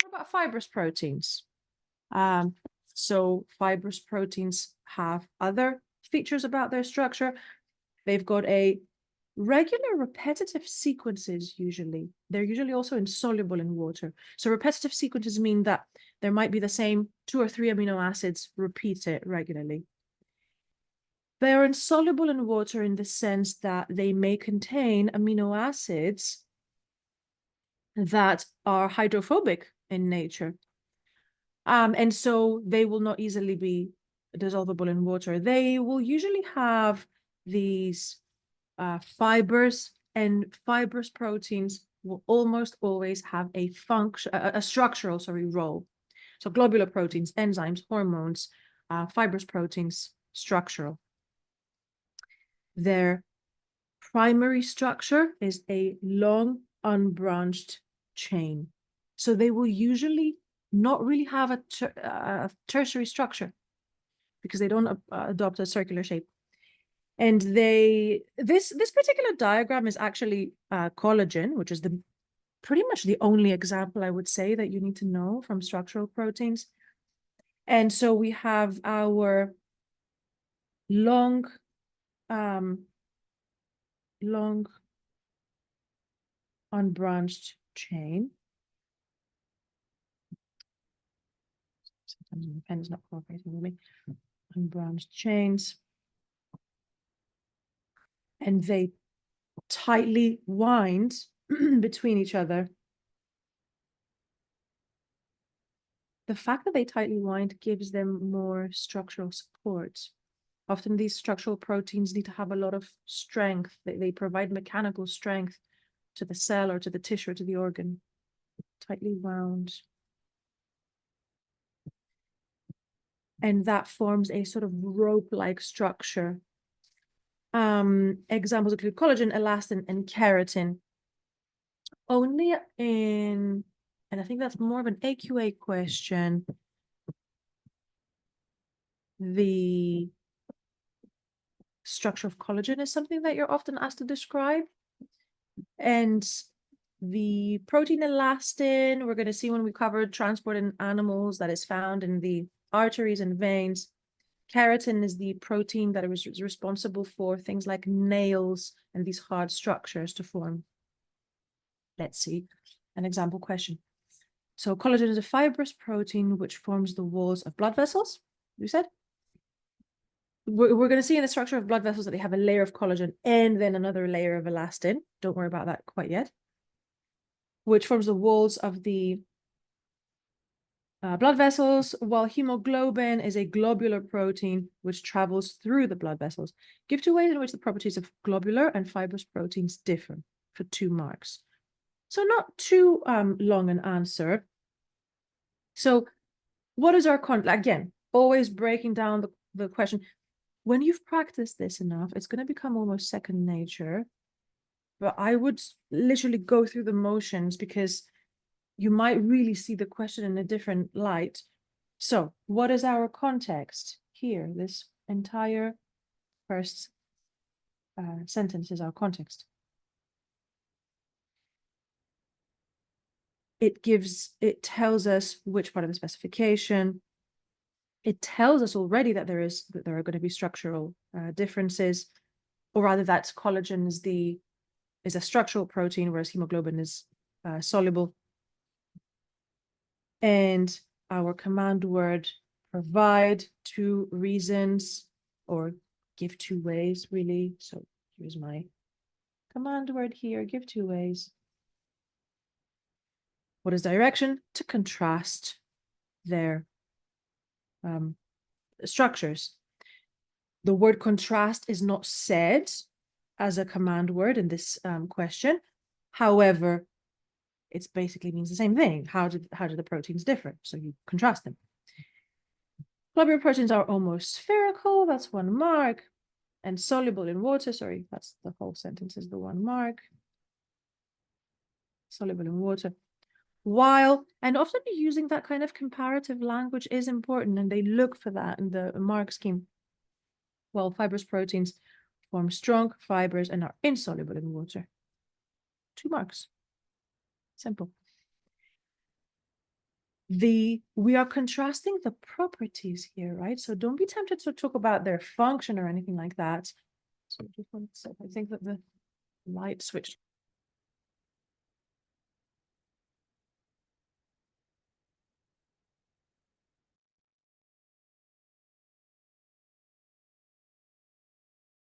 about fibrous proteins? So fibrous proteins have other features about their structure. They've got a regular repetitive sequences usually. They're usually also insoluble in water. So repetitive sequences mean that there might be the same 2 or 3 amino acids repeated regularly. They're insoluble in water in the sense that they may contain amino acids that are hydrophobic in nature. And so they will not easily be dissolvable in water. They will usually have these fibers, and fibrous proteins will almost always have a structural role. So globular proteins, enzymes, hormones, fibrous proteins, structural. Their primary structure is a long unbranched chain. So they will usually not really have a tertiary structure because they don't adopt a circular shape. And this particular diagram is actually collagen, which is pretty much the only example I would say that you need to know from structural proteins. And so we have our long unbranched chain. Sometimes the pen is not cooperating with me. Unbranched chains. And they tightly wind between each other. The fact that they tightly wind gives them more structural support. Often these structural proteins need to have a lot of strength. They provide mechanical strength to the cell or to the tissue or to the organ. Tightly wound. And that forms a sort of rope-like structure. Examples include collagen, elastin, and keratin. Only in, and I think that's more of an AQA question, the structure of collagen is something that you're often asked to describe. And the protein elastin, we're going to see when we cover transport in animals, that is found in the arteries and veins. Keratin is the protein that is responsible for things like nails and these hard structures to form. Let's see an example question. So collagen is a fibrous protein which forms the walls of blood vessels, you said? We're going to see in the structure of blood vessels that they have a layer of collagen and then another layer of elastin. Don't worry about that quite yet. Which forms the walls of the blood vessels, while hemoglobin is a globular protein which travels through the blood vessels. Give 2 ways in which the properties of globular and fibrous proteins differ for 2 marks. So not too long an answer. So what is our again, always breaking down the question. When you've practiced this enough, it's going to become almost second nature. But I would literally go through the motions because you might really see the question in a different light. So what is our context here? This entire first sentence is our context. It tells us which part of the specification. It tells us already that there are going to be structural differences, or rather that collagen is a structural protein, whereas hemoglobin is soluble. And our command word provide 2 reasons, or give 2 ways, really. So here's my command word here, give 2 ways. What is direction? To contrast their structures. The word contrast is not said as a command word in this question. However, it basically means the same thing. How do the proteins differ? So you contrast them. Globular proteins are almost spherical. That's 1 mark. And soluble in water. Sorry, that's the whole sentence is the 1 mark. Soluble in water. While, and often using that kind of comparative language is important, and they look for that in the mark scheme. While fibrous proteins form strong fibers and are insoluble in water. 2 marks. Simple. we are contrasting the properties here, right? So don't be tempted to talk about their function or anything like that. So just one sec. I think that the light switched